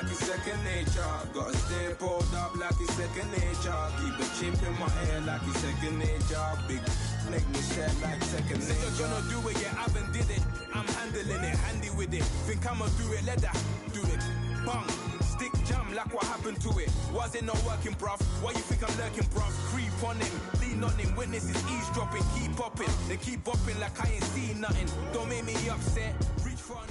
like it's second nature. Gotta stay pulled up like it's second nature. Keep a chip in my hair like it's second nature. Big make me sad like second nature. You're gonna do it, yeah, I haven't did it. I'm handling it, handy with it. Think I'ma do it, let that do it. Bang, stick jam like what happened to it. Was it not working, bruv? Why you think I'm lurking, bruv? Creep on him, lean on him, witnesses eavesdropping. Keep popping, they keep bopping like I ain't seen nothing. Don't make me upset, reach for a...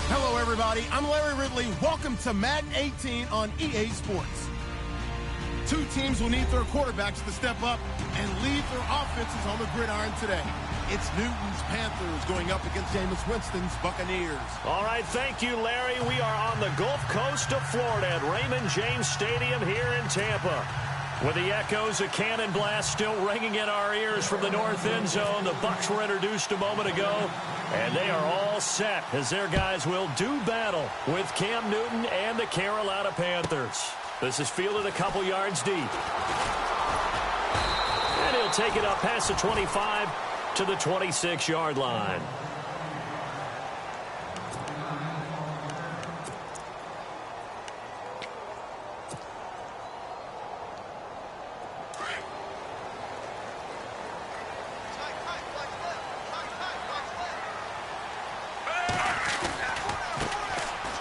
Hello, everybody. I'm Larry Ridley. Welcome to Madden 18 on EA Sports. Two teams will need their quarterbacks to step up and lead their offenses on the gridiron today. It's Newton's Panthers going up against Jameis Winston's Buccaneers. All right, thank you, Larry. We are on the Gulf Coast of Florida at Raymond James Stadium here in Tampa. With the echoes of cannon blast still ringing in our ears from the north end zone, the Bucs were introduced a moment ago, and they are all set as their guys will do battle with Cam Newton and the Carolina Panthers. This is fielded a couple yards deep. And he'll take it up past the 25 to the 26-yard line.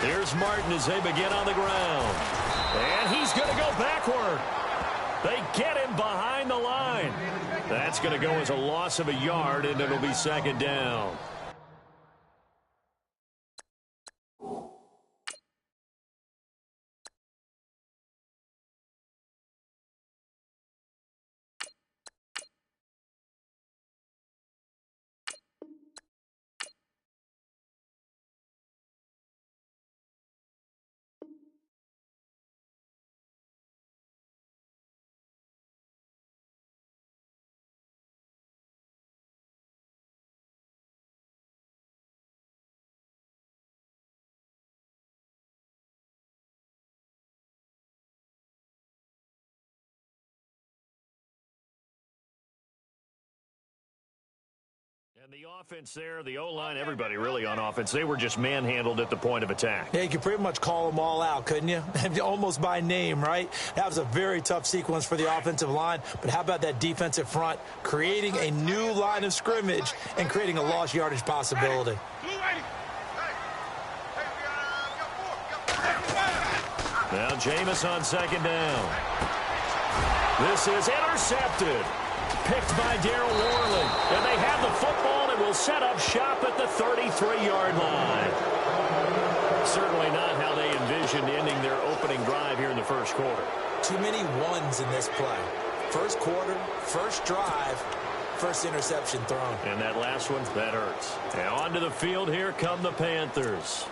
Here's Martin as they begin on the ground. And he's going to go backward. They get him behind the line. That's going to go as a loss of a yard, and it'll be second down. And the offense there, the O-line, everybody really on offense, they were just manhandled at the point of attack. Yeah, you could pretty much call them all out, couldn't you? Almost by name, right? That was a very tough sequence for the offensive line. But how about that defensive front, creating a new line of scrimmage and creating a lost yardage possibility? Now Jameis on second down. This is intercepted. Picked by Darryl Worley. And they have the football and will set up shop at the 33-yard line. Certainly not how they envisioned ending their opening drive here in the first quarter. Too many ones in this play. First quarter, first drive, first interception thrown. And that last one, that hurts. Now onto the field, here come the Panthers.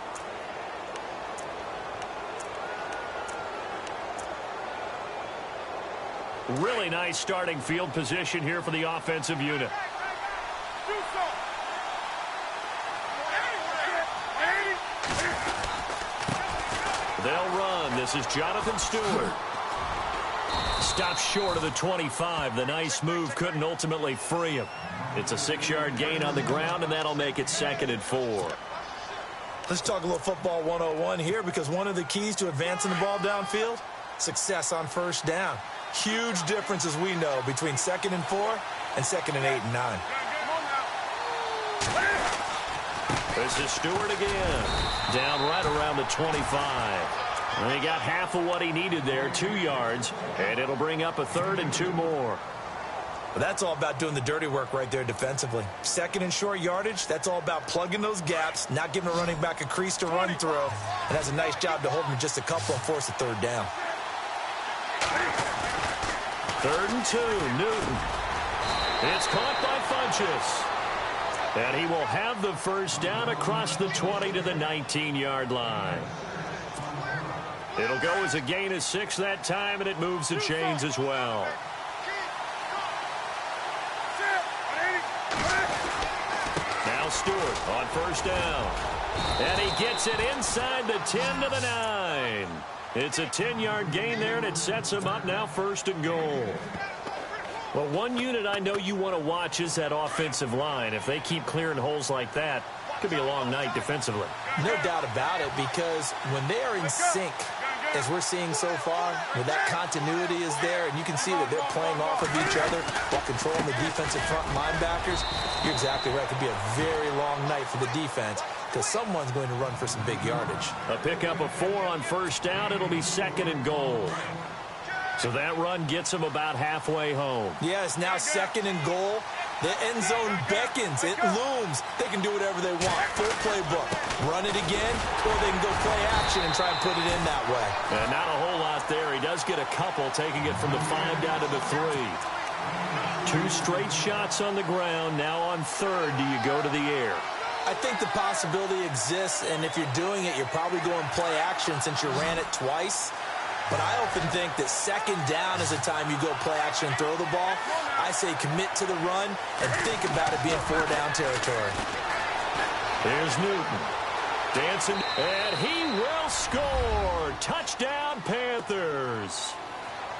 Really nice starting field position here for the offensive unit. They'll run. This is Jonathan Stewart. Stops short of the 25. The nice move couldn't ultimately free him. It's a 6-yard gain on the ground, and that'll make it 2nd and 4. Let's talk a little football 101 here, because one of the keys to advancing the ball downfield, success on first down. Huge difference, as we know, between 2nd and 4 and 2nd and 8 and 9. This is Stewart again. Down right around the 25. And he got half of what he needed there, 2 yards, and it'll bring up a 3rd and 2 more. But that's all about doing the dirty work right there defensively. 2nd and short yardage, that's all about plugging those gaps, not giving a running back a crease to run through, and has a nice job to hold him just a couple and force a 3rd down. 3rd and 2, Newton. It's caught by Funchess. And he will have the first down across the 20 to the 19-yard line. It'll go as a gain of 6 that time, and it moves the chains as well. Now Stewart on first down. And he gets it inside the 10 to the 9. It's a 10-yard gain there, and it sets him up now 1st and goal. Well, one unit I know you want to watch is that offensive line. If they keep clearing holes like that, Could be a long night defensively. No doubt about it, because when they are in sync, as we're seeing so far, where that continuity is there, and you can see that they're playing off of each other while controlling the defensive front linebackers, you're exactly right. It could be a very long night for the defense, because someone's going to run for some big yardage. A pickup of 4 on first down. It'll be 2nd and goal. So that run gets them about halfway home. Yeah, it's now 2nd and goal. The end zone beckons. It looms. They can do whatever they want. Full playbook. Run it again, or they can go play action and try and put it in that way. And not a whole lot there. He does get a couple, taking it from the 5 down to the 3. 2 straight shots on the ground. Now on 3rd, do you go to the air? I think the possibility exists, and if you're doing it, you're probably going play action since you ran it twice. But I often think that 2nd down is the time you go play action and throw the ball. I say commit to the run and think about it being 4-down territory. There's Newton. Dancing, and he will score. Touchdown, Panthers.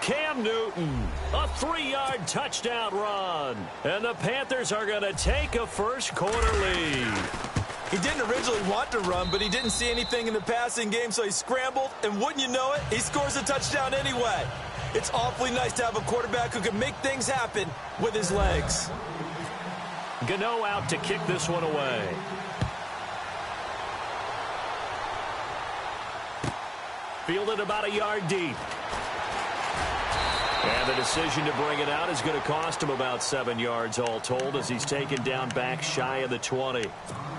Cam Newton, a 3-yard touchdown run. And the Panthers are going to take a first-quarter lead. He didn't originally want to run, but he didn't see anything in the passing game, so he scrambled, and wouldn't you know it, he scores a touchdown anyway. It's awfully nice to have a quarterback who can make things happen with his legs. Gano out to kick this one away. Fielded about a yard deep. And the decision to bring it out is going to cost him about 7 yards all told, as he's taken down back shy of the 20.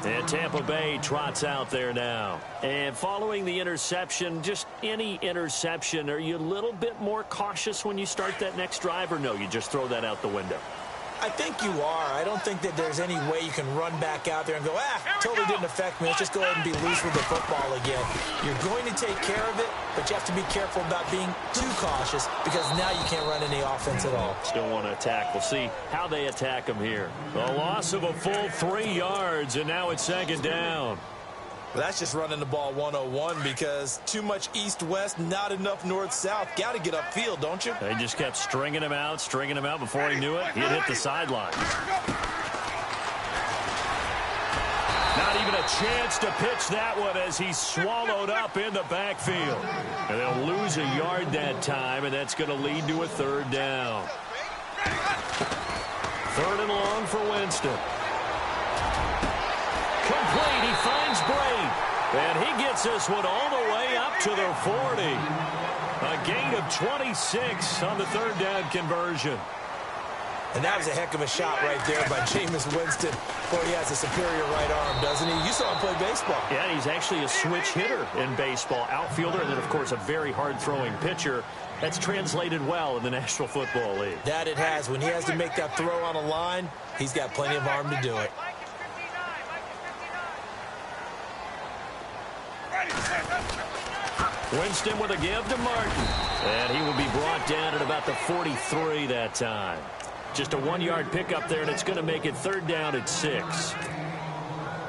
And Tampa Bay trots out there now. And following the interception, just any interception, are you a little bit more cautious when you start that next drive, or no, you just throw that out the window? I think you are. I don't think that there's any way you can run back out there and go, totally didn't affect me. Let's just go ahead and be loose with the football again. You're going to take care of it, but you have to be careful about being too cautious, because now you can't run any offense at all. Still want to attack. We'll see how they attack him here. A loss of a full 3 yards, and now it's 2nd down. Well, that's just running the ball 101, because too much east-west, not enough north-south. Got to get upfield, don't you? They just kept stringing him out before he knew it. He'd hit the sideline. Not even a chance to pitch that one as he's swallowed up in the backfield. And they'll lose a yard that time, and that's going to lead to a 3rd down. 3rd and long for Winston. Complete. He finds Bray. And he gets this one all the way up to the 40. A gain of 26 on the 3rd down conversion. And that was a heck of a shot right there by Jameis Winston. Boy, he has a superior right arm, doesn't he? You saw him play baseball. Yeah, he's actually a switch hitter in baseball. Outfielder, and then, of course, a very hard-throwing pitcher. That's translated well in the National Football League. That it has. When he has to make that throw on a line, he's got plenty of arm to do it. Winston with a give to Martin. And he will be brought down at about the 43 that time. Just a 1-yard pickup there, and it's going to make it 3rd down at 6.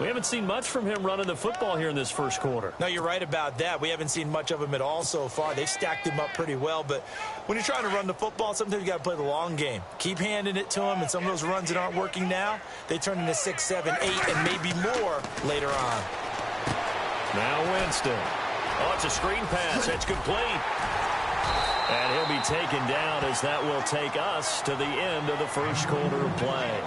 We haven't seen much from him running the football here in this first quarter. No, you're right about that. We haven't seen much of him at all so far. They've stacked him up pretty well, but when you're trying to run the football, sometimes you got to play the long game. Keep handing it to him, and some of those runs that aren't working now, they turn into 6, 7, 8, and maybe more later on. Now Winston. Oh, it's a screen pass. It's complete. And he'll be taken down as that will take us to the end of the first quarter of play.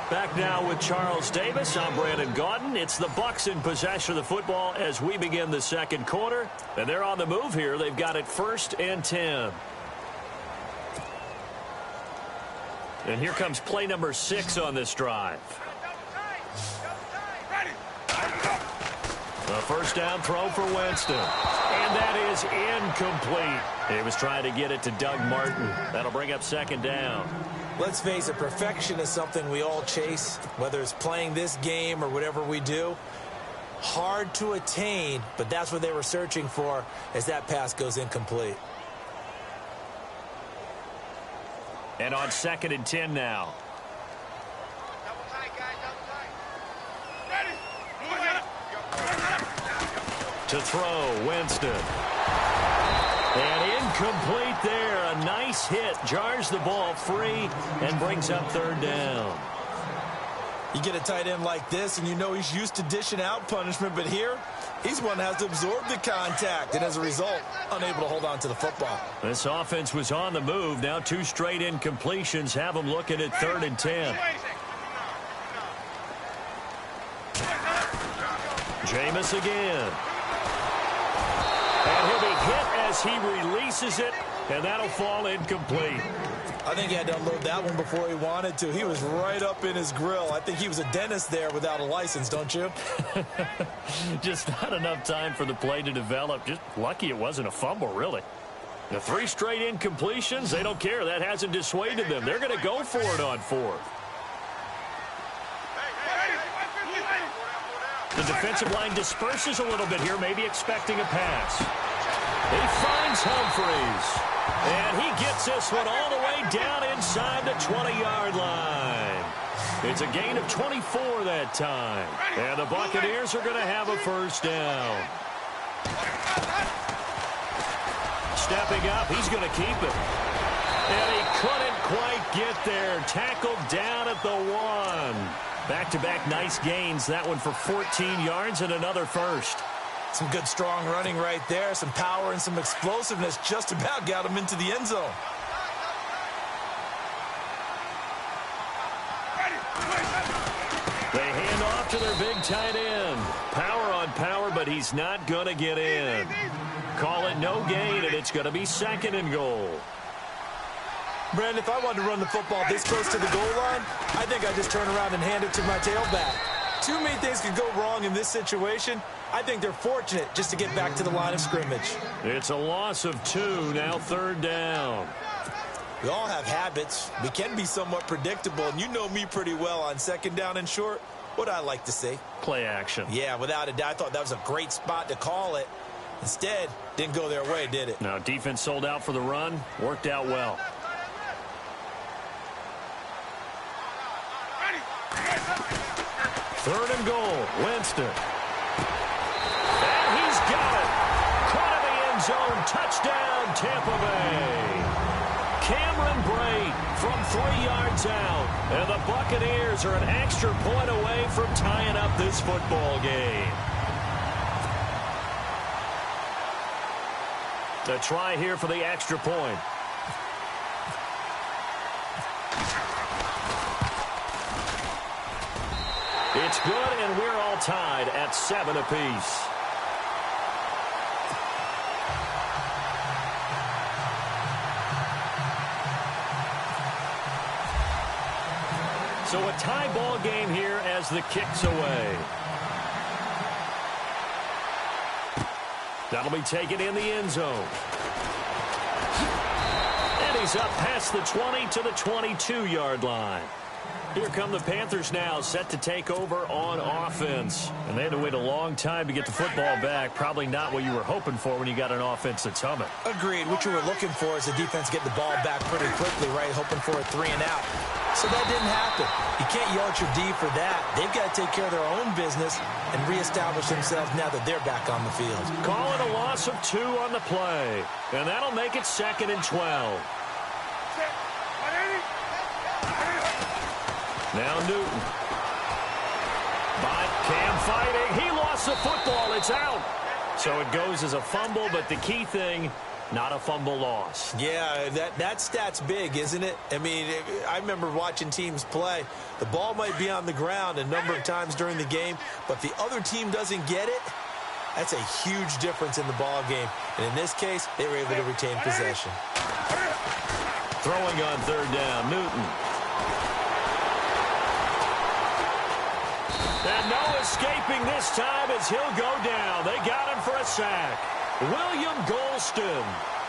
Back now with Charles Davis. I'm Brandon Gaudin. It's the Bucs in possession of the football as we begin the second quarter. And they're on the move here. They've got it 1st and 10. And here comes play number 6 on this drive. A first down throw for Winston. And that is incomplete. He was trying to get it to Doug Martin. That'll bring up 2nd down. Let's face it, perfection is something we all chase, whether it's playing this game or whatever we do. Hard to attain, but that's what they were searching for as that pass goes incomplete. And on 2nd and 10 now. To throw, Winston. And incomplete there. A nice hit. Jars the ball free and brings up 3rd down. You get a tight end like this, and you know he's used to dishing out punishment, but here, he's one that has to absorb the contact, and as a result, unable to hold on to the football. This offense was on the move. Now 2 straight incompletions have them looking at 3rd and 10. Jameis again. And he'll be hit as he releases it, and that'll fall incomplete. I think he had to unload that one before he wanted to. He was right up in his grill. I think he was a dentist there without a license, don't you? Just not enough time for the play to develop. Just lucky it wasn't a fumble, really. The 3 straight incompletions, they don't care. That hasn't dissuaded them. They're going to go for it on 4th. The defensive line disperses a little bit here, maybe expecting a pass. He finds Humphries. And he gets this one all the way down inside the 20-yard line. It's a gain of 24 that time. And the Buccaneers are going to have a first down. Stepping up, he's going to keep it. And he couldn't quite get there. Tackled down at the 1. Back-to-back nice gains. That one for 14 yards and another first. Some good, strong running right there. Some power and some explosiveness just about got him into the end zone. They hand off to their big tight end. Power on power, but he's not going to get in. Call it no gain, and it's going to be 2nd and goal. Brandon, if I wanted to run the football this close to the goal line, I think I'd just turn around and hand it to my tailback. Too many things could go wrong in this situation. I think they're fortunate just to get back to the line of scrimmage. It's a loss of 2, now 3rd down. We all have habits. We can be somewhat predictable, and you know me pretty well on 2nd down and short. What I like to say? Play action. Yeah, without a doubt. I thought that was a great spot to call it. Instead, didn't go their way, did it? Now, defense sold out for the run. Worked out well. Third and goal. Winston. And he's got it. Caught in the end zone. Touchdown, Tampa Bay. Cameron Brate from 3 yards out. And the Buccaneers are an extra point away from tying up this football game. The try here for the extra point. It's good, and we're all tied at 7 apiece. So a tie ball game here as the kick's away. That'll be taken in the end zone. And he's up past the 20 to the 22-yard line. Here come the Panthers now, set to take over on offense. And they had to wait a long time to get the football back. Probably not what you were hoping for when you got an offense that's humming. Agreed. What you were looking for is the defense getting the ball back pretty quickly, right? Hoping for a 3 and out. So that didn't happen. You can't yell at your D for that. They've got to take care of their own business and reestablish themselves now that they're back on the field. Call it a loss of 2 on the play. And that'll make it 2nd and 12. Now Newton. But Cam fighting. He lost the football. It's out. So it goes as a fumble, but the key thing, not a fumble loss. Yeah, that stat's big, isn't it? I mean, I remember watching teams play. The ball might be on the ground a number of times during the game, but if the other team doesn't get it, that's a huge difference in the ball game. And in this case, they were able to retain possession. Throwing on 3rd down, Newton. And no escaping this time as he'll go down. They got him for a sack. William Golston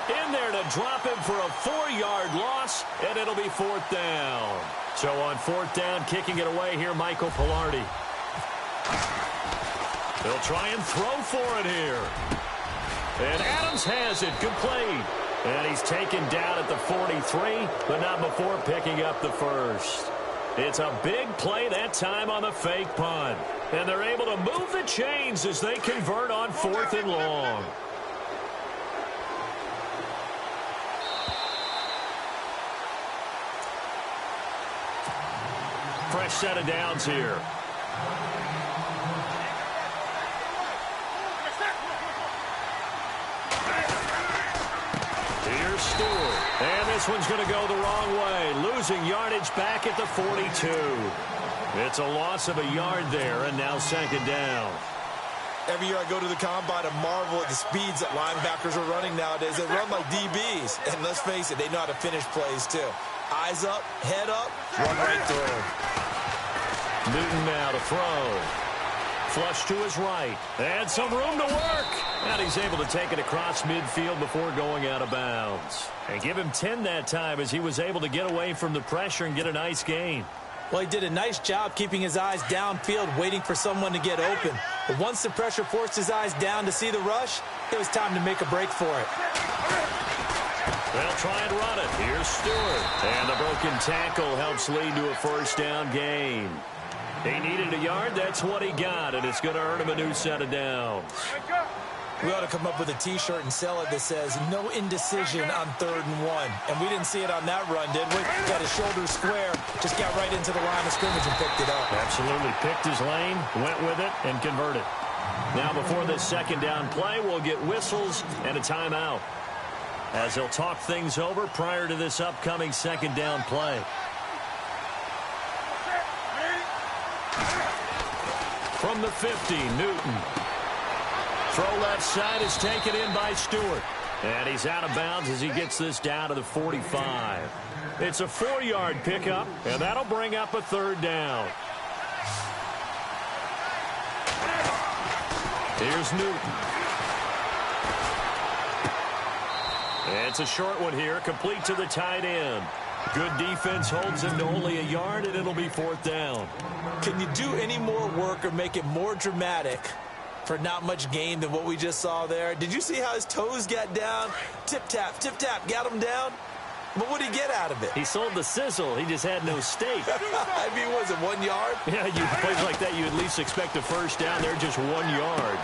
in there to drop him for a 4-yard loss, and it'll be 4th down. So on 4th down, kicking it away here, Michael Pilardi. They'll try and throw for it here. And Adams has it, complete. And he's taken down at the 43, but not before picking up the first. It's a big play that time on the fake punt. And they're able to move the chains as they convert on 4th and long. fresh set of downs here. Here's Stewart. And this one's going to go the wrong way. Losing yardage back at the 42. It's a loss of a yard there, and now second down. Every year I go to the combine and marvel at the speeds that linebackers are running nowadays. They run like DBs. And let's face it, they know how to finish plays too. Eyes up, head up, run right through. Newton now to throw. Flush to his right. And some room to work. And he's able to take it across midfield before going out of bounds. And give him 10 that time as he was able to get away from the pressure and get a nice gain. Well, he did a nice job keeping his eyes downfield, waiting for someone to get open. But once the pressure forced his eyes down to see the rush, it was time to make a break for it. They'll try and run it. Here's Stewart. And the broken tackle helps lead to a first down gain. He needed a yard. That's what he got, and it's going to earn him a new set of downs. We ought to come up with a T-shirt and sell it that says, no indecision on 3rd and 1. And we didn't see it on that run, did we? Got his shoulders square, just got right into the line of scrimmage and picked it up. Absolutely. Picked his lane, went with it, and converted. Now before this second down play, we'll get whistles and a timeout, as he'll talk things over prior to this upcoming second down play. From the 50, Newton. Throw left side is taken in by Stewart. And he's out of bounds as he gets this down to the 45. It's a 4-yard pickup, and that'll bring up a third down. Here's Newton. It's a short one here, complete to the tight end. Good defense holds him to only a yard, and it'll be 4th down. Can you do any more work or make it more dramatic for not much gain than what we just saw there? Did you see how his toes got down? Tip-tap, got him down. But what did he get out of it? He sold the sizzle. He just had no steak. I mean, was it 1 yard? Yeah, you plays like that, you at least expect a first down. They're just 1 yard.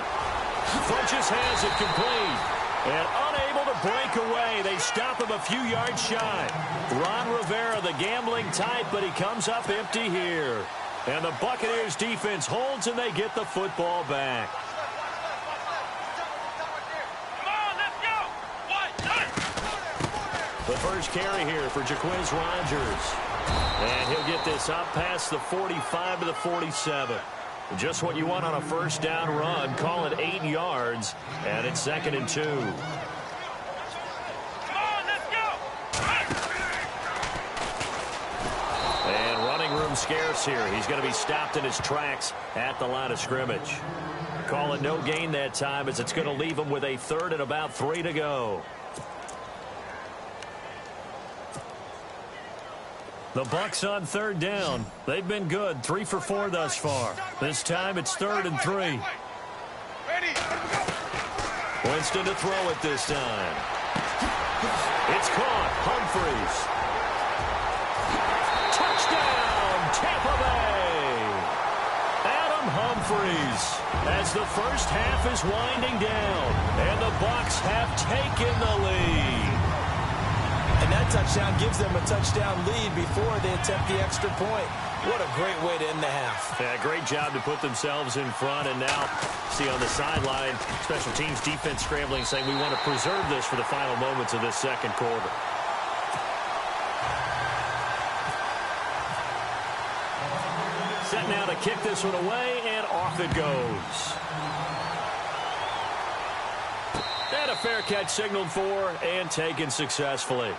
Funches has it complete. And unable to break away. They stop him a few yards shy. Ron Rivera, the gambling type, but he comes up empty here. And the Buccaneers defense holds, and they get the football back. The first carry here for Jaquiz Rogers. And he'll get this up past the 45 to the 47. Just what you want on a first down run. Call it 8 yards, and it's 2nd and 2. And running room scarce here. He's going to be stopped in his tracks at the line of scrimmage. Call it no gain that time, as it's going to leave him with a 3rd and about 3 to go. The Bucs on 3rd down. They've been good, 3 for 4 thus far. This time it's 3rd and 3. Winston to throw it this time. It's caught. Humphries. Touchdown, Tampa Bay. Adam Humphries, as the first half is winding down, and the Bucs have taken the lead. And that touchdown gives them a touchdown lead before they attempt the extra point. What a great way to end the half. Yeah, great job to put themselves in front. And now, see on the sideline, special teams defense scrambling, saying we want to preserve this for the final moments of this second quarter. Set now to kick this one away, and off it goes. And a fair catch signaled for and taken successfully.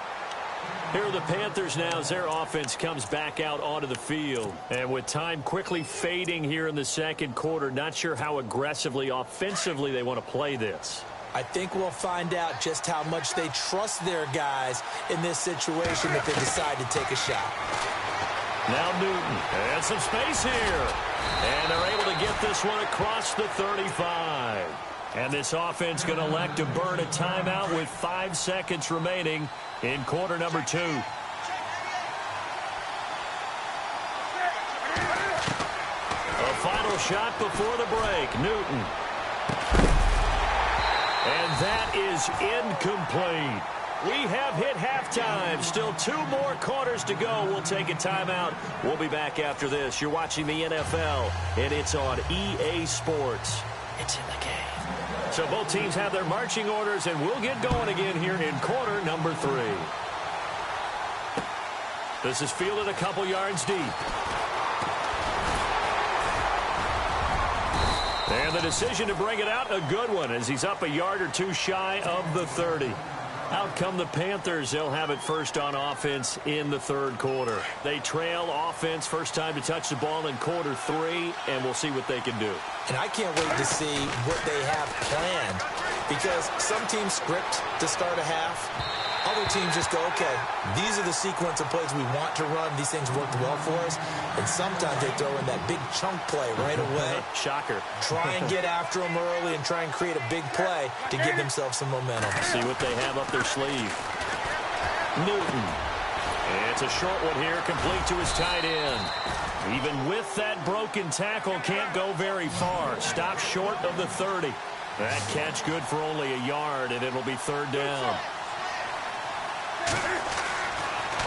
Here are the Panthers now as their offense comes back out onto the field. And with time quickly fading here in the second quarter, not sure how aggressively, offensively they want to play this. I think we'll find out just how much they trust their guys in this situation if they decide to take a shot. Now Newton, and some space here. And they're able to get this one across the 35. And this offense going to elect to burn a timeout with 5 seconds remaining in quarter number 2. A final shot before the break. Newton. And that is incomplete. We have hit halftime. Still 2 more quarters to go. We'll take a timeout. We'll be back after this. You're watching the NFL, and it's on EA Sports. It's in the game. So both teams have their marching orders, and we'll get going again here in quarter number 3. This is fielded a couple yards deep. And the decision to bring it out, a good one, as he's up a yard or 2 shy of the 30. Out come the Panthers. They'll have it first on offense in the 3rd quarter. They trail offense, first time to touch the ball in quarter 3, and we'll see what they can do. And I can't wait to see what they have planned, because some teams script to start a half. Other teams just go, okay, these are the sequence of plays we want to run. These things worked well for us. And sometimes they throw in that big chunk play right away. Shocker. Try and get after them early and try and create a big play to give themselves some momentum. See what they have up their sleeve. Newton. And it's a short one here, complete to his tight end. Even with that broken tackle, can't go very far. Stop short of the 30. That catch good for only a yard, and it'll be 3rd down.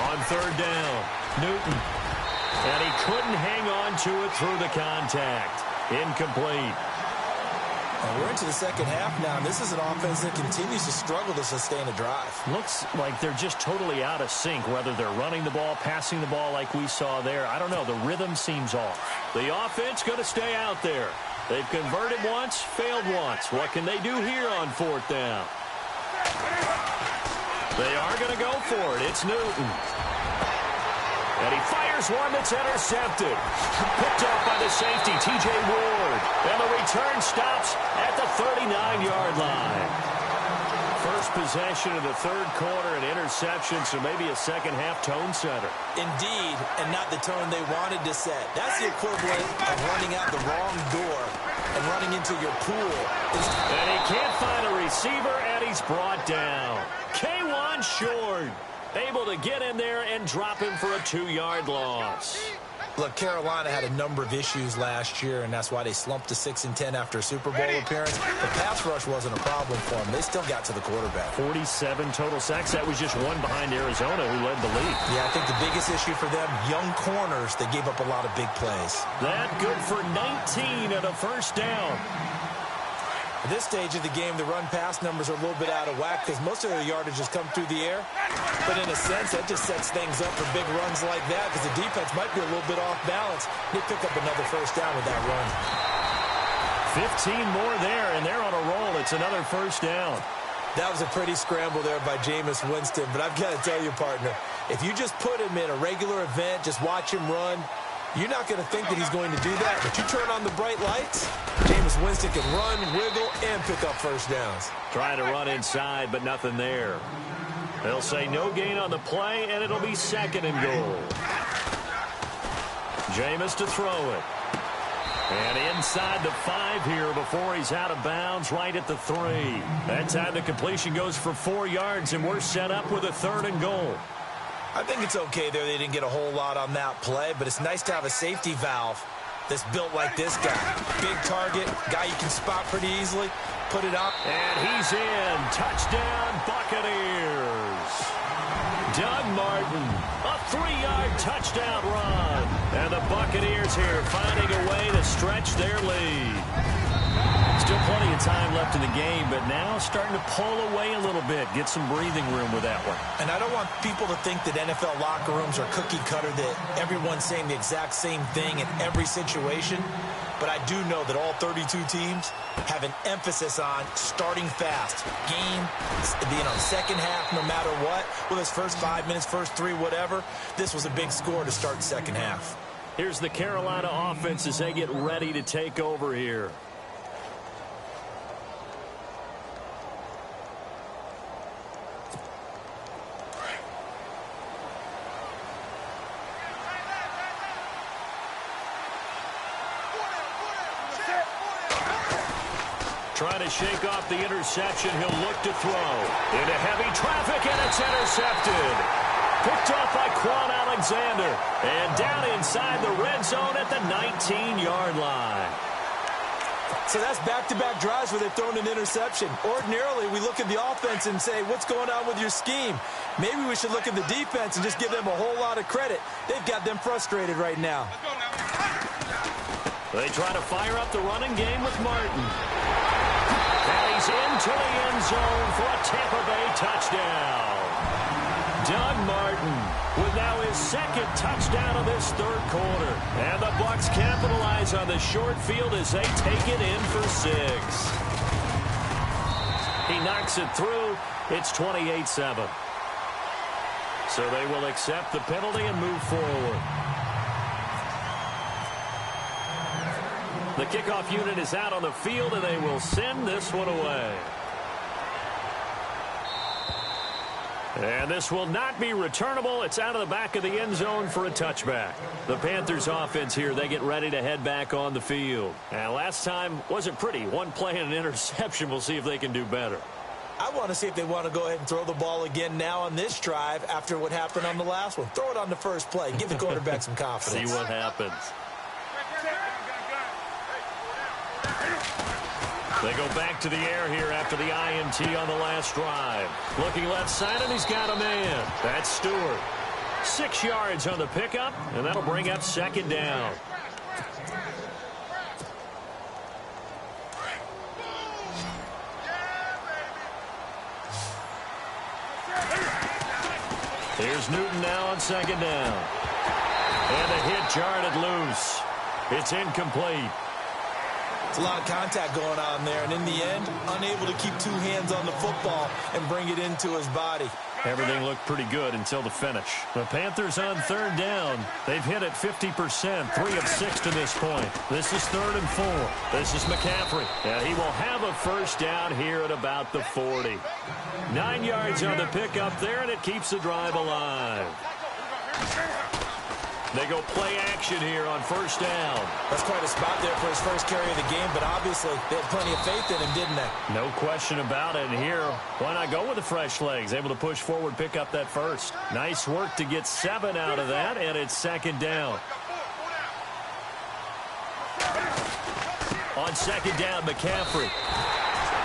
On 3rd down, Newton. And he couldn't hang on to it through the contact. Incomplete. And we're into the second half now. This is an offense that continues to struggle to sustain a drive. Looks like they're just totally out of sync, whether they're running the ball, passing the ball like we saw there. I don't know. The rhythm seems off. The offense going to stay out there. They've converted once, failed once. What can they do here on 4th down? They are going to go for it. It's Newton. And he fires one that's intercepted. Picked off by the safety, T.J. Ward. And the return stops at the 39-yard line. First possession of the 3rd quarter, an interception, so maybe a second-half tone setter. Indeed, and not the tone they wanted to set. That's the equivalent of running out the wrong door and running into your pool. And he can't find a receiver, and he's brought down. K1 short. Able to get in there and drop him for a 2-yard loss. Look, Carolina had a number of issues last year, and that's why they slumped to 6-10 after a Super Bowl appearance. The pass rush wasn't a problem for them. They still got to the quarterback. 47 total sacks. That was just one behind Arizona, who led the league. Yeah, I think the biggest issue for them, young corners, they gave up a lot of big plays. That good for 19 and a 1st down. At this stage of the game, the run-pass numbers are a little bit out of whack because most of their yardage has come through the air. But in a sense, that just sets things up for big runs like that because the defense might be a little bit off balance. They pick up another 1st down with that run. 15 more there, and they're on a roll. It's another 1st down. That was a pretty scramble there by Jameis Winston. But I've got to tell you, partner, if you just put him in a regular event, just watch him run, you're not going to think that he's going to do that. But you turn on the bright lights, Jameis Winston can run, wiggle, and pick up 1st downs. Trying to run inside, but nothing there. They'll say no gain on the play, and it'll be 2nd and goal. Jameis to throw it. And inside the 5 here before he's out of bounds, right at the 3. That time the completion goes for 4 yards, and we're set up with a 3rd and goal. I think it's okay there. They didn't get a whole lot on that play, but it's nice to have a safety valve that's built like this guy. Big target, guy you can spot pretty easily, put it up. And he's in. Touchdown, Buccaneers. Doug Martin, a 3-yard touchdown run. And the Buccaneers here finding a way to stretch their lead. Still plenty of time left in the game, but now starting to pull away a little bit, get some breathing room with that one. And I don't want people to think that NFL locker rooms are cookie cutter, that everyone's saying the exact same thing in every situation. But I do know that all 32 teams have an emphasis on starting fast. Game, being on 2nd half no matter what. Whether it's first 5 minutes, first 3, whatever. This was a big score to start 2nd half. Here's the Carolina offense as they get ready to take over here. Trying to shake off the interception. He'll look to throw. Into heavy traffic, and it's intercepted. Picked off by Quan Alexander. And down inside the red zone at the 19-yard line. So that's back-to-back drives where they've thrown an interception. Ordinarily, we look at the offense and say, what's going on with your scheme? Maybe we should look at the defense and just give them a whole lot of credit. They've got them frustrated right now. They try to fire up the running game with Martin. And he's into the end zone for a Tampa Bay touchdown. Doug Martin with now his second touchdown of this third quarter. And the Bucs capitalize on the short field as they take it in for 6. He knocks it through. It's 28-7. So they will accept the penalty and move forward. The kickoff unit is out on the field, and they will send this one away. And this will not be returnable. It's out of the back of the end zone for a touchback. The Panthers offense here, they get ready to head back on the field. And last time wasn't pretty. One play and an interception. We'll see if they can do better. I want to see if they want to go ahead and throw the ball again now on this drive after what happened on the last one. Throw it on the first play. Give the quarterback some confidence. See what happens. They go back to the air here after the INT on the last drive. Looking left side, and he's got a man. That's Stewart. 6 yards on the pickup, and that'll bring up second down. Here's Newton now on second down. And a hit jarred loose. It's incomplete. It's a lot of contact going on there, and in the end, unable to keep 2 hands on the football and bring it into his body. Everything looked pretty good until the finish. The Panthers on third down. They've hit it 50%, 3 of 6 to this point. This is 3rd and 4. This is McCaffrey, and he will have a first down here at about the 40. 9 yards on the pickup there, and it keeps the drive alive. They go play action here on first down. That's quite a spot there for his first carry of the game, but obviously they had plenty of faith in him, didn't they? No question about it. And here, why not go with the fresh legs? Able to push forward, pick up that first. Nice work to get 7 out of that, and it's second down. On second down, McCaffrey.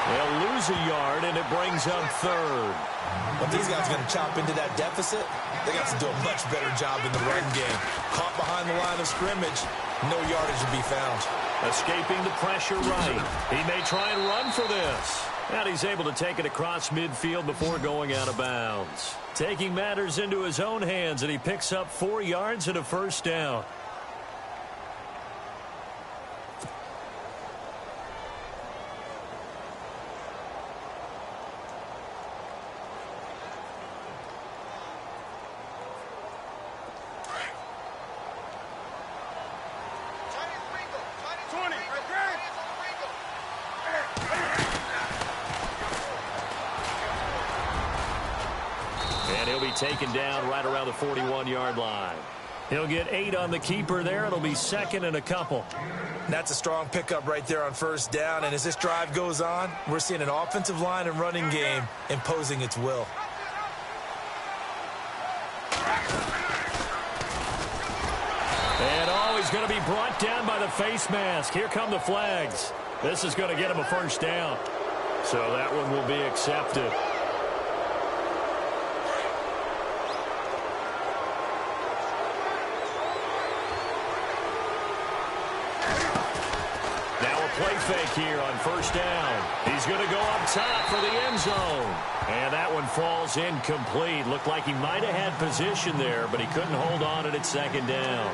They'll lose a yard, and it brings up 3rd. But these guys are going to chop into that deficit. They got to do a much better job in the run game. Caught behind the line of scrimmage, no yardage to be found. Escaping the pressure right. He may try and run for this. And he's able to take it across midfield before going out of bounds. Taking matters into his own hands, and he picks up 4 yards and a first down. Taken down right around the 41-yard line. He'll get 8 on the keeper there. It'll be 2nd and a couple. That's a strong pickup right there on first down. And as this drive goes on, we're seeing an offensive line and running game imposing its will. And he's going to be brought down by the face mask. Here come the flags. This is going to get him a first down. So that one will be accepted. Play fake here on first down. He's going to go up top for the end zone. And that one falls incomplete. Looked like he might have had position there, but he couldn't hold on at second down.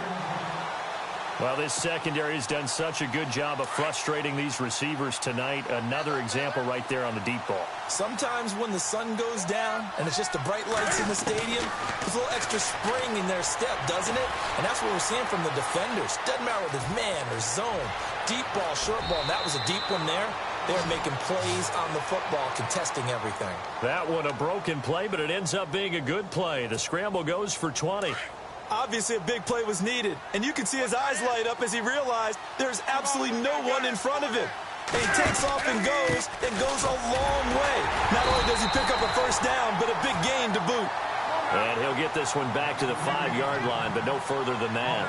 Well, this secondary has done such a good job of frustrating these receivers tonight. Another example right there on the deep ball. Sometimes when the sun goes down and it's just the bright lights in the stadium, there's a little extra spring in their step, doesn't it? And that's what we're seeing from the defenders. Doesn't matter whether it's man or zone, deep ball, short ball, and that was a deep one there. They're making plays on the football, contesting everything. That one a broken play, but it ends up being a good play. The scramble goes for 20. Obviously, a big play was needed, and you can see his eyes light up as he realized there's absolutely no one in front of him. And he takes off and goes a long way. Not only does he pick up a first down, but a big gain to boot. And he'll get this one back to the 5-yard line, but no further than that.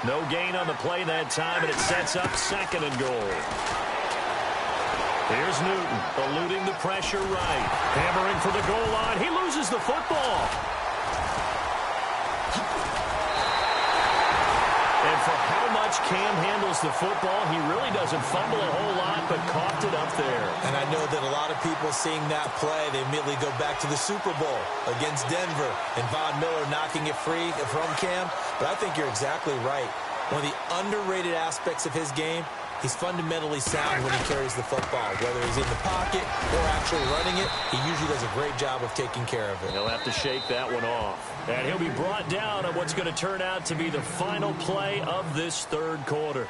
No gain on the play that time, and it sets up 2nd and goal. Here's Newton, eluding the pressure right. Hammering for the goal line. He loses the football. And for how much Cam handles the football, he really doesn't fumble a whole lot, but coughed it up there. And I know that a lot of people seeing that play, they immediately go back to the Super Bowl against Denver and Von Miller knocking it free from Cam. But I think you're exactly right. One of the underrated aspects of his game, he's fundamentally sound when he carries the football. Whether he's in the pocket or actually running it, he usually does a great job of taking care of it. He'll have to shake that one off. And he'll be brought down on what's going to turn out to be the final play of this 3rd quarter.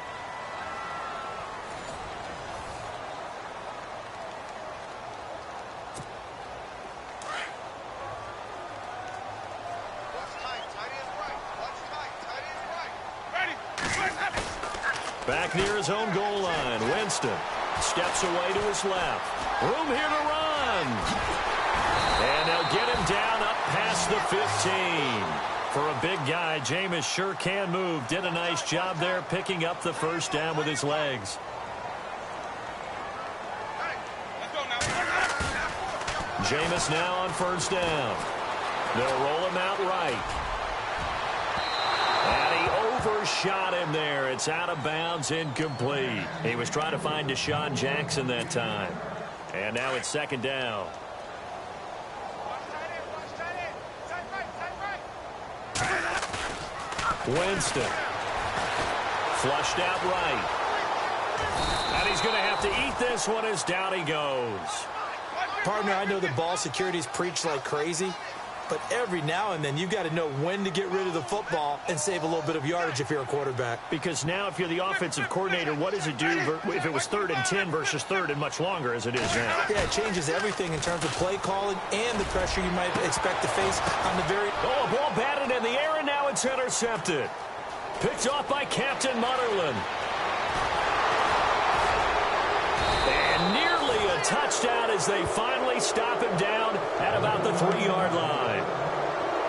Back near his own goal line, Winston steps away to his left. Room here to run. And they'll get him down up past the 15. For a big guy, Jameis sure can move. Did a nice job there picking up the 1st down with his legs. Jameis now on 1st down. They'll roll him out right. And he overshot him there. It's out of bounds, incomplete. He was trying to find Deshaun Jackson that time. And now it's 2nd down. Winston. Flushed out right. And he's going to have to eat this one as down he goes. Partner, I know the ball security's preached like crazy, but every now and then you've got to know when to get rid of the football and save a little bit of yardage if you're a quarterback. Because now if you're the offensive coordinator, what does it do if it was 3rd and 10 versus 3rd and much longer as it is now? Yeah, it changes everything in terms of play calling and the pressure you might expect to face on the very... Oh, a ball batted in the air, and now it's intercepted. Picked off by Captain Mutterland. And nearly a touchdown as they finally stop him down at about the 3-yard line.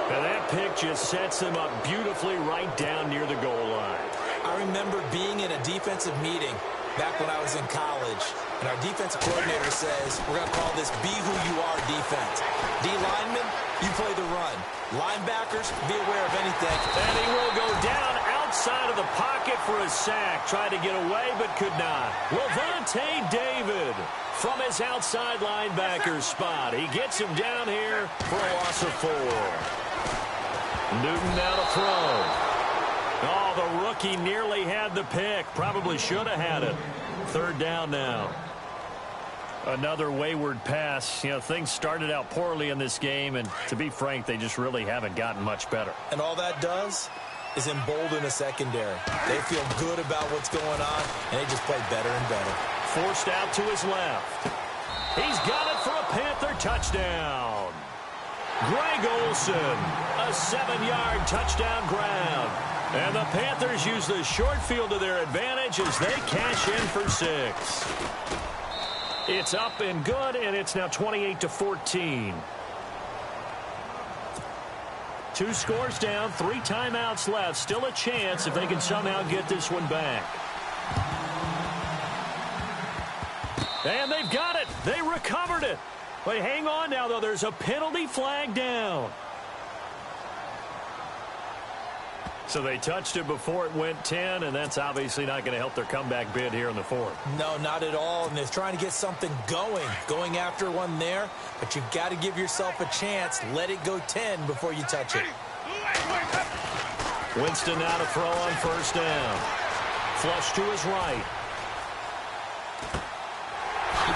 And that pick just sets him up beautifully right down near the goal line. I remember being in a defensive meeting back when I was in college, and our defensive coordinator says, we're going to call this be who you are defense. D linemen, you play the run. Linebackers, be aware of anything. And he will go down outside of the pocket for a sack. Tried to get away, but could not. Levante David from his outside linebacker spot. He gets him down here for a loss of 4. Newton now to throw. Oh, the rookie nearly had the pick. Probably should have had it. 3rd down now. Another wayward pass. You know, things started out poorly in this game, and to be frank, they just really haven't gotten much better. And all that does is embolden a secondary. They feel good about what's going on, and they just play better and better. Forced out to his left. He's got it for a Panther touchdown. Greg Olsen, a 7-yard touchdown grab. And the Panthers use the short field to their advantage as they cash in for 6. It's up and good, and it's now 28-14. 2 scores down, 3 timeouts left. Still a chance if they can somehow get this one back. And they've got it. They recovered it. But hang on now, though. There's a penalty flag down. So they touched it before it went 10, and that's obviously not going to help their comeback bid here in the 4th. No, not at all. And they're trying to get something going after one there. But you've got to give yourself a chance. Let it go 10 before you touch it. Winston now to throw on 1st down. Flush to his right.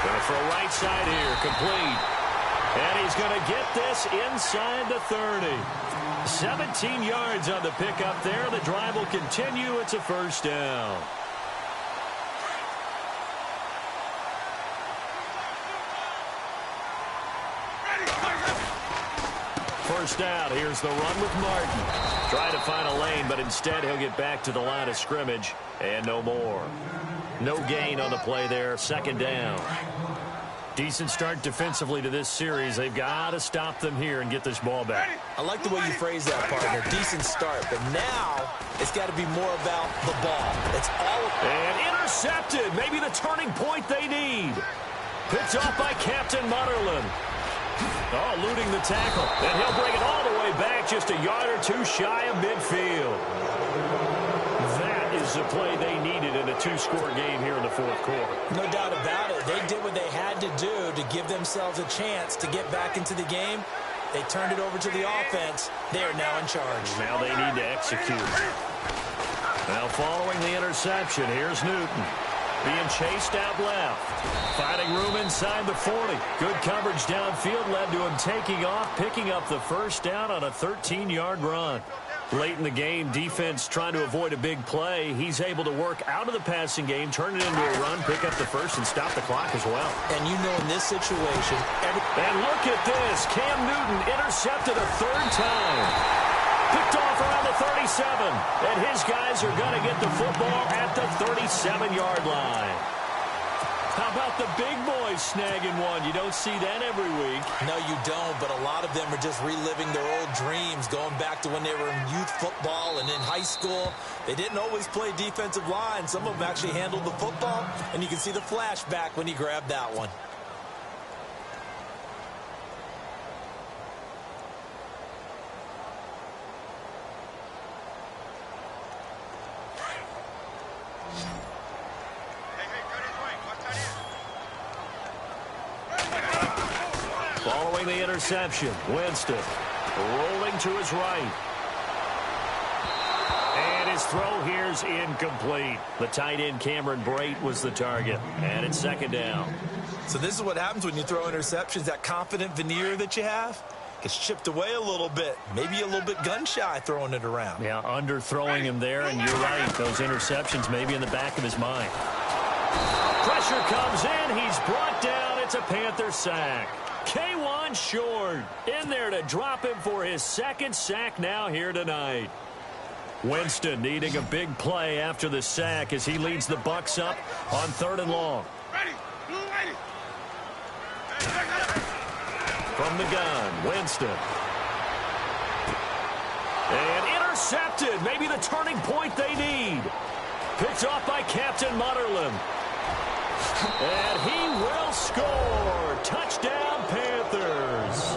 Going to throw right side here, complete. And he's going to get this inside the 30. 17 yards on the pickup there. The drive will continue. It's a 1st down. First down. Here's the run with Martin. Trying to find a lane, but instead he'll get back to the line of scrimmage. And no more. No gain on the play there. 2nd down. Decent start defensively to this series. They've got to stop them here and get this ball back. I like the way you phrase that, partner. Decent start, but now it's got to be more about the ball. It's all... And intercepted. Maybe the turning point they need. Picked off by Captain Mutterland. Oh, eluding the tackle. And he'll bring it all the way back, just a yard or two shy of midfield. That is the play they needed in a two-score game here in the fourth quarter. No doubt about it. They did what they had to do to give themselves a chance to get back into the game. They turned it over to the offense. They are now in charge. Now they need to execute. Now following the interception, here's Newton. Being chased out left. Finding room inside the 40. Good coverage downfield led to him taking off, picking up the first down on a 13-yard run. Late in the game, defense trying to avoid a big play. He's able to work out of the passing game, turn it into a run, pick up the first, and stop the clock as well. And you know in this situation... And look at this. Cam Newton intercepted a third time. Picked off around the 37. And his guys are going to get the football at the 37-yard line. How about the big boys snagging one? You don't see that every week. No, you don't, but a lot of them are just reliving their old dreams, going back to when they were in youth football and in high school. They didn't always play defensive line. Some of them actually handled the football, and you can see the flashback when he grabbed that one. Following the interception, Winston rolling to his right. And his throw here's incomplete. The tight end, Cameron Brate, was the target. And it's second down. So this is what happens when you throw interceptions. That confident veneer that you have gets chipped away a little bit. Maybe a little bit gun-shy throwing it around. Yeah, underthrowing him there, and you're right. Those interceptions maybe in the back of his mind. Pressure comes in. He's brought down. It's a Panther sack. K1 Short in there to drop him for his second sack now here tonight. Winston needing a big play after the sack as he leads the Bucs up on 3rd and long. From the gun, Winston. And intercepted. Maybe the turning point they need. Picked off by Captain Mutterland. And he will score. Touchdown, Panthers.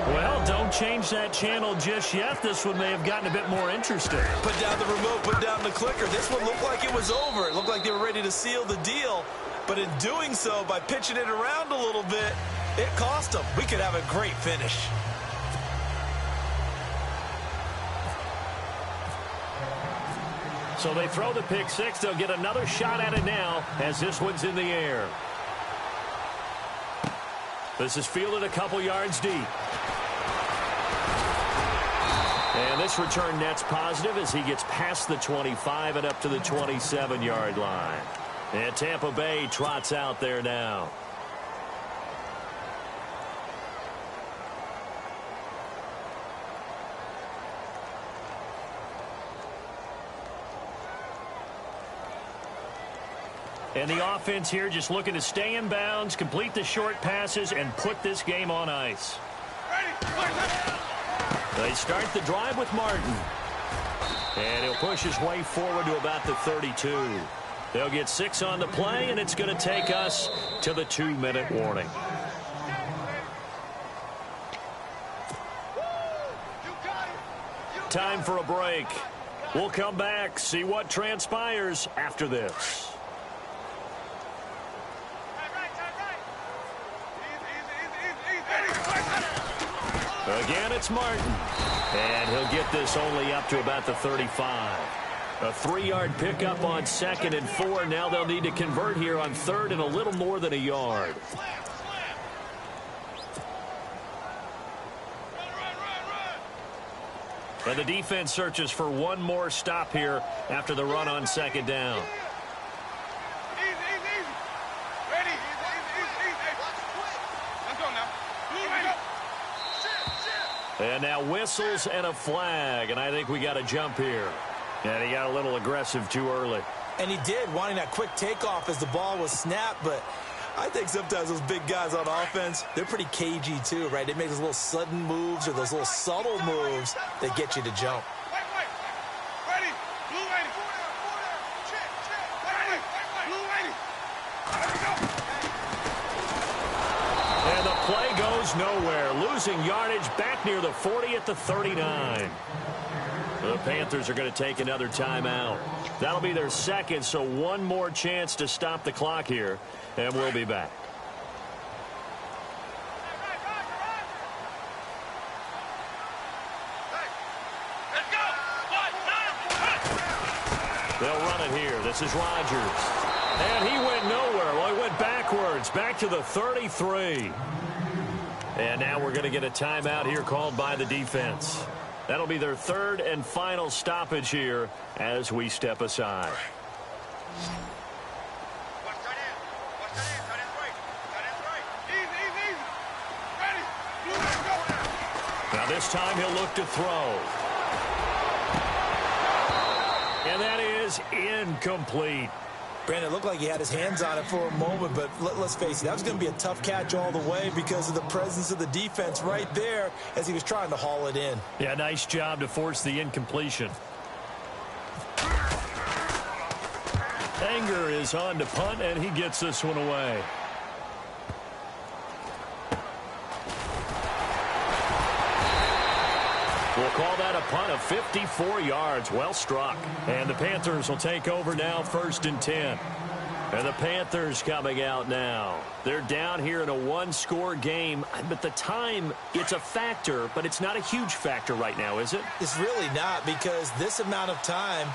Well, don't change that channel just yet. This one may have gotten a bit more interesting. Put down the remote, put down the clicker. This one looked like it was over. It looked like they were ready to seal the deal. But in doing so, by pitching it around a little bit, it cost them. We could have a great finish. So they throw the pick six. They'll get another shot at it now as this one's in the air. This is fielded a couple yards deep. And this return net's positive as he gets past the 25 and up to the 27-yard line. And Tampa Bay trots out there now. And the offense here just looking to stay in bounds, complete the short passes, and put this game on ice. They start the drive with Martin. And he'll push his way forward to about the 32. They'll get 6 on the play, and it's going to take us to the 2-minute warning. Time for a break. We'll come back, see what transpires after this. Again, it's Martin. And he'll get this only up to about the 35. A 3-yard pickup on 2nd and 4. Now they'll need to convert here on 3rd and a little more than a yard. And the defense searches for one more stop here after the run on 2nd down. And now whistles and a flag, and I think we got a jump here. And he got a little aggressive too early. And he did, wanting that quick takeoff as the ball was snapped, but I think sometimes those big guys on offense, they're pretty cagey too, right? They make those little sudden moves or those little subtle moves that get you to jump. And the play goes nowhere. Losing yardage back near the 40 at the 39. The Panthers are going to take another timeout. That'll be their second, so one more chance to stop the clock here, and we'll be back. They'll run it here. This is Rodgers. And he went nowhere. Well, he went backwards, back to the 33. And now we're going to get a timeout here called by the defense. That'll be their third and final stoppage here as we step aside. Now this time he'll look to throw. And that is incomplete. Brandon, it looked like he had his hands on it for a moment, but let's face it, that was going to be a tough catch all the way because of the presence of the defense right there as he was trying to haul it in. Yeah, nice job to force the incompletion. Anger is on to punt, and he gets this one away. We'll call that a punt of 54 yards. Well struck. And the Panthers will take over now, 1st and 10. And the Panthers coming out now. They're down here in a one-score game. But the time, it's a factor, but it's not a huge factor right now, is it? It's really not, because this amount of time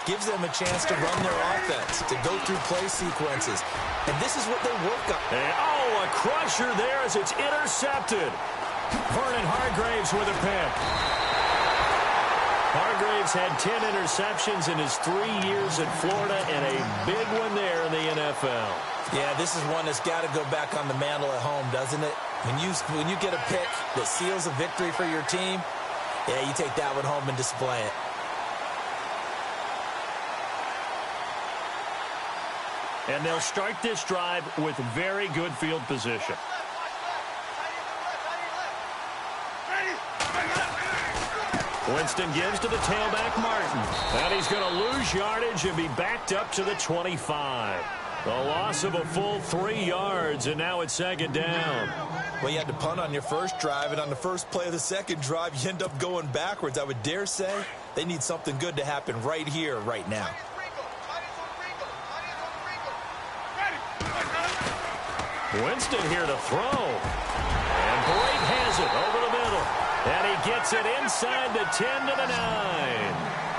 gives them a chance to run their offense, to go through play sequences. And this is what they work on. And, oh, a crusher there as it's intercepted. Vernon Hargreaves with a pick. Hargreaves had 10 interceptions in his 3 years in Florida and a big one there in the NFL. Yeah, this is one that's got to go back on the mantle at home, doesn't it? When you get a pick that seals a victory for your team, yeah, you take that one home and display it. And they'll start this drive with very good field position. Winston gives to the tailback, Martin. And he's going to lose yardage and be backed up to the 25. A loss of a full 3 yards, and now it's 2nd down. Well, you had to punt on your first drive, and on the first play of the second drive, you end up going backwards. I would dare say they need something good to happen right here, right now. Winston here to throw. And Brake has it over the middle. And he gets it inside the 10 to the 9.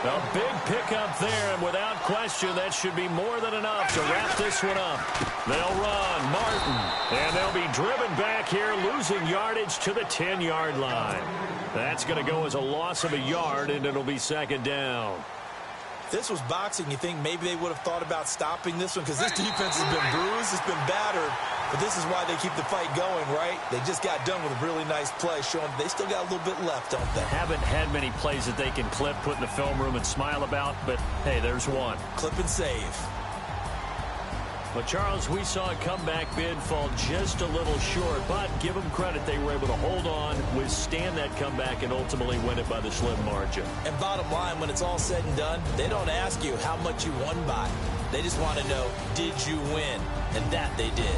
A big pickup there, and without question, that should be more than enough to wrap this one up. They'll run Martin, and they'll be driven back here, losing yardage to the 10-yard line. That's going to go as a loss of a yard, and it'll be 2nd down. If this was boxing, you think maybe they would have thought about stopping this one, because this defense has been bruised, it's been battered. But this is why they keep the fight going, right? They just got done with a really nice play, showing they still got a little bit left, don't they? Haven't had many plays that they can clip, put in the film room, and smile about, but, hey, there's one. Clip and save. But, Charles, we saw a comeback bid fall just a little short, but give them credit. They were able to hold on, withstand that comeback, and ultimately win it by the slim margin. And bottom line, when it's all said and done, they don't ask you how much you won by. They just want to know, did you win? And that they did.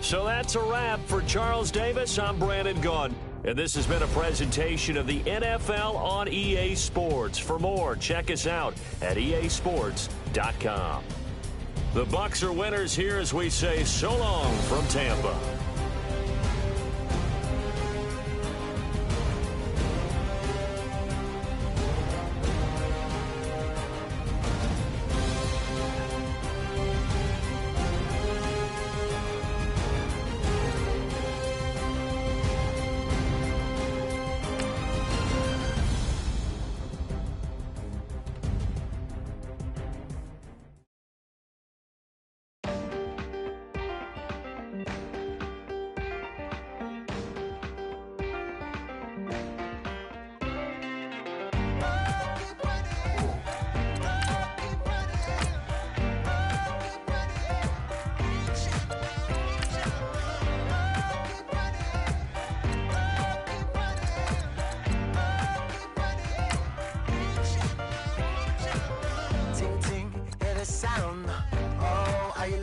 So that's a wrap for Charles Davis. I'm Brandon Gunn. And this has been a presentation of the NFL on EA Sports. For more, check us out at easports.com. The Bucs are winners here as we say so long from Tampa.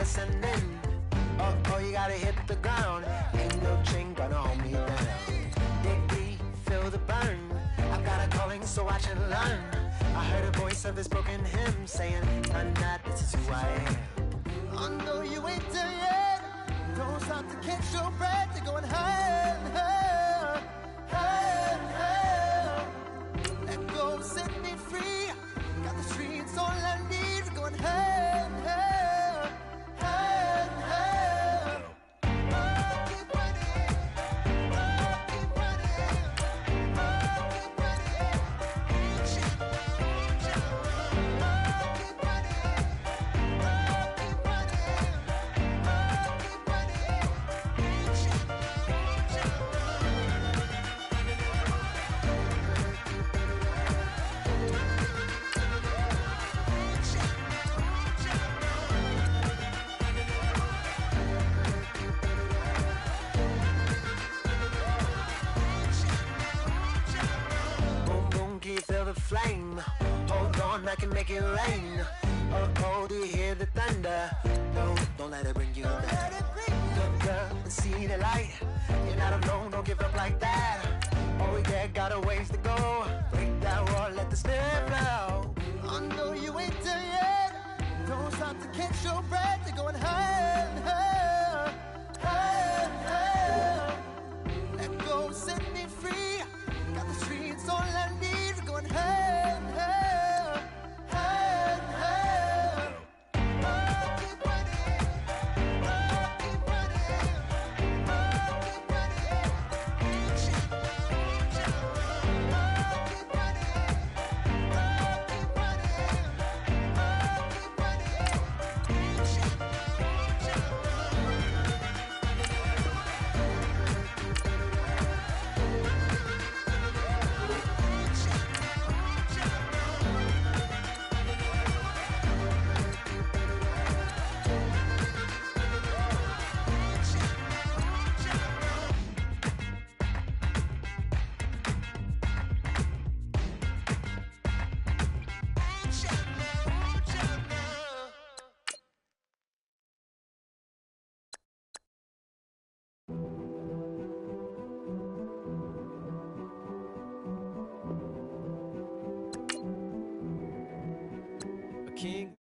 ascending. Oh, you gotta hit the ground. Ain't no chain gonna hold me down. Dig deep, feel the burn. I've got a calling, so watch and learn. I heard a voice of his broken hymn saying, "None that this is who I am." I know you ain't there yet. Don't stop to catch your breath. You're going higher and higher, higher and higher. Let go, set me free. Got the streets all I need. We're going higher and higher, higher and higher. Oh, keep running. Oh, keep running. Oh, keep running. Keep running. Oh, keep running. Oh, keep running. Boom, boom, can you feel the flame? Hold on, I can make it rain. Oh, do you hear the thunder? No, don't let it bring you down. Look up and see the light. You're not alone, don't give up like that. Oh yeah, got a ways to go. Break that wall, let the spirit flow. I know you ain't there yet. Don't stop to catch your breath. You're going higher and higher, higher and higher. Let go, set me free. Got the streets all I need. We're going higher and higher, higher and higher. Oh, keep running. Oh, keep running. Oh, keep running. Oh, keep running. Oh, keep running. A king